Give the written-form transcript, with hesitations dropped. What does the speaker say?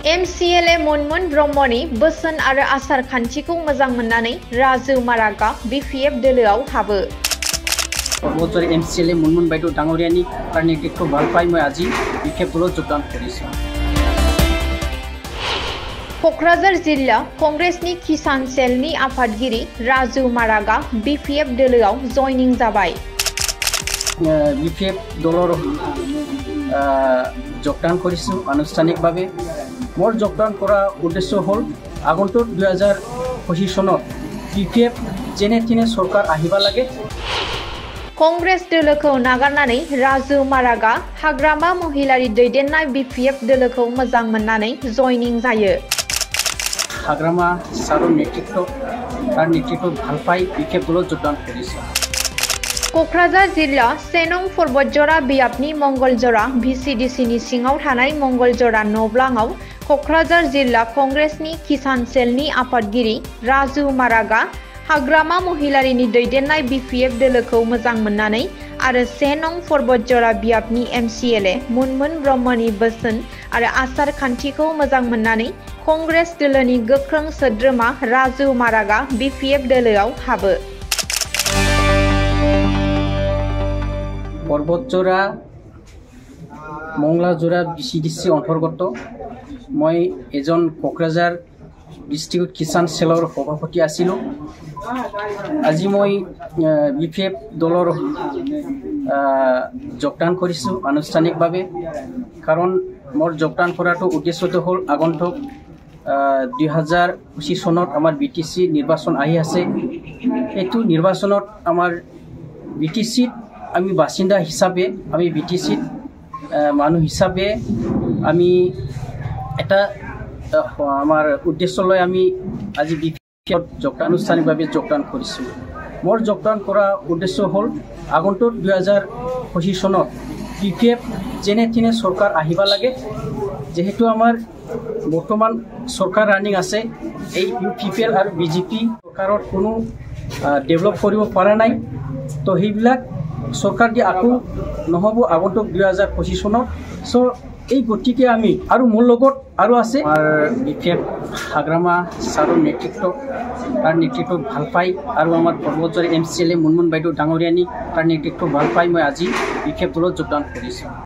MCLA मनमोन ब्रह्मनि boson आरो आसार खान्थिखौ मोजां मोननानै राजु मारागा BPF दोलोआव हाबो। बছৰে MCLA मनमोन বাইদেউ ডাঙৰীয়ানী নেতৃত্ব ভাল পাই মই আজি BPF দলত যোগদান কৰিছো। क'क्राझार जिल्ला कंग्रेसनि किसान सेलनि आफादगिरि राजु मारागा BPF दोलोआव जयनिं जाबाय। BPF दলৰ যোগদান কৰিছো আনুষ্ঠানিকভাৱে। মোৰ যোগদান কৰা উদ্দেশ্য হ'ল আগন্তুক 2025 চনত BPF যেনে তেনে চৰকাৰ আহিব লাগে। कंग्रेस दोलोखौ नागारनानै राजु मारागा हाग्रामा महिलारि दैदेननाय BPF दोलोखौ मोजां मोननानै जयनिं जायो। हाग्रामा सारर नेतृत्व ভাল पाई BPF दলত যোগদাन কৰিছো। क'क्राझार जिल्ला 1 नं पर्बतजरा बियाबनि मंगलजरा VCDCनि सिङाव थानाय मंगलजरा नब्लाङाव क'क्राझार जिल्ला कंग्रेसनि किसान सेलनि आफादगिरि राजु मारागा हाग्रामा महिलारिनि दैदेननाय BPF दोलोखौ मोजां मोननानै आरो 1 नं पर्बतजरा बियाबनि MCLA मनमोन ब्रह्मनि बोसोन आरो आसार खान्थिखौ मोजां मोननानै कंग्रेस दोलोनि गोख्रों सोद्रोमा राजु मारागा BPF दोलोआव हाबो। पर्बतजरा मंगलाजरा VCDC अंतर्गत मैं एजन क'क्राझार डिस्ट्रिक्ट किसान सेलर सभापति आसिलो। आज मैं BPF दलर যোগদান কৰিছো আনুষ্ঠানিকভাৱে। कारण मोर যোগদান কৰাটো উদ্দেশ্যটো হ'ল আগন্তুক 2025 চনত আমাৰ BTC নিৰ্বাচন আহি আছে। এইটো নিৰ্বাচনত আমাৰ BTC আমি বাসিন্দা হিসাবে আমি BTC মানুহ হিসাবে আমি এটা আমার উদ্দেশ্য লৈ আমি আজি BPF আনুষ্ঠানিকভাৱে যোগদান কৰিছো। মোৰ যোগদান কৰা উদ্দেশ্য হ'ল আগন্তুক 2025 চনত BPF যেনে তেনে চৰকাৰ আহিব লাগে। যেহেতু আমাৰ বৰ্তমান চৰকাৰ ৰানিং আছে, এই UPPL আৰু BJP চৰকাৰৰ কোনো ডেভেলপ কৰিব পৰা নাই। তো সেইবিলাক सरकार की आकु নহব আগন্তুক 2025 চনত। सो এই গতিকে আমি আৰু মোৰ লগত আৰু আছে BPF হাগ্ৰামা সাৰৰ নেতৃত্ব ভাল পাই আৰু আমাৰ पर्बतजरा MCLA मनमोन বাইদেউ ডাঙৰীয়ানী নেতৃত্ব ভাল পাই মই আজি BPF দলত যোগদান কৰিছো।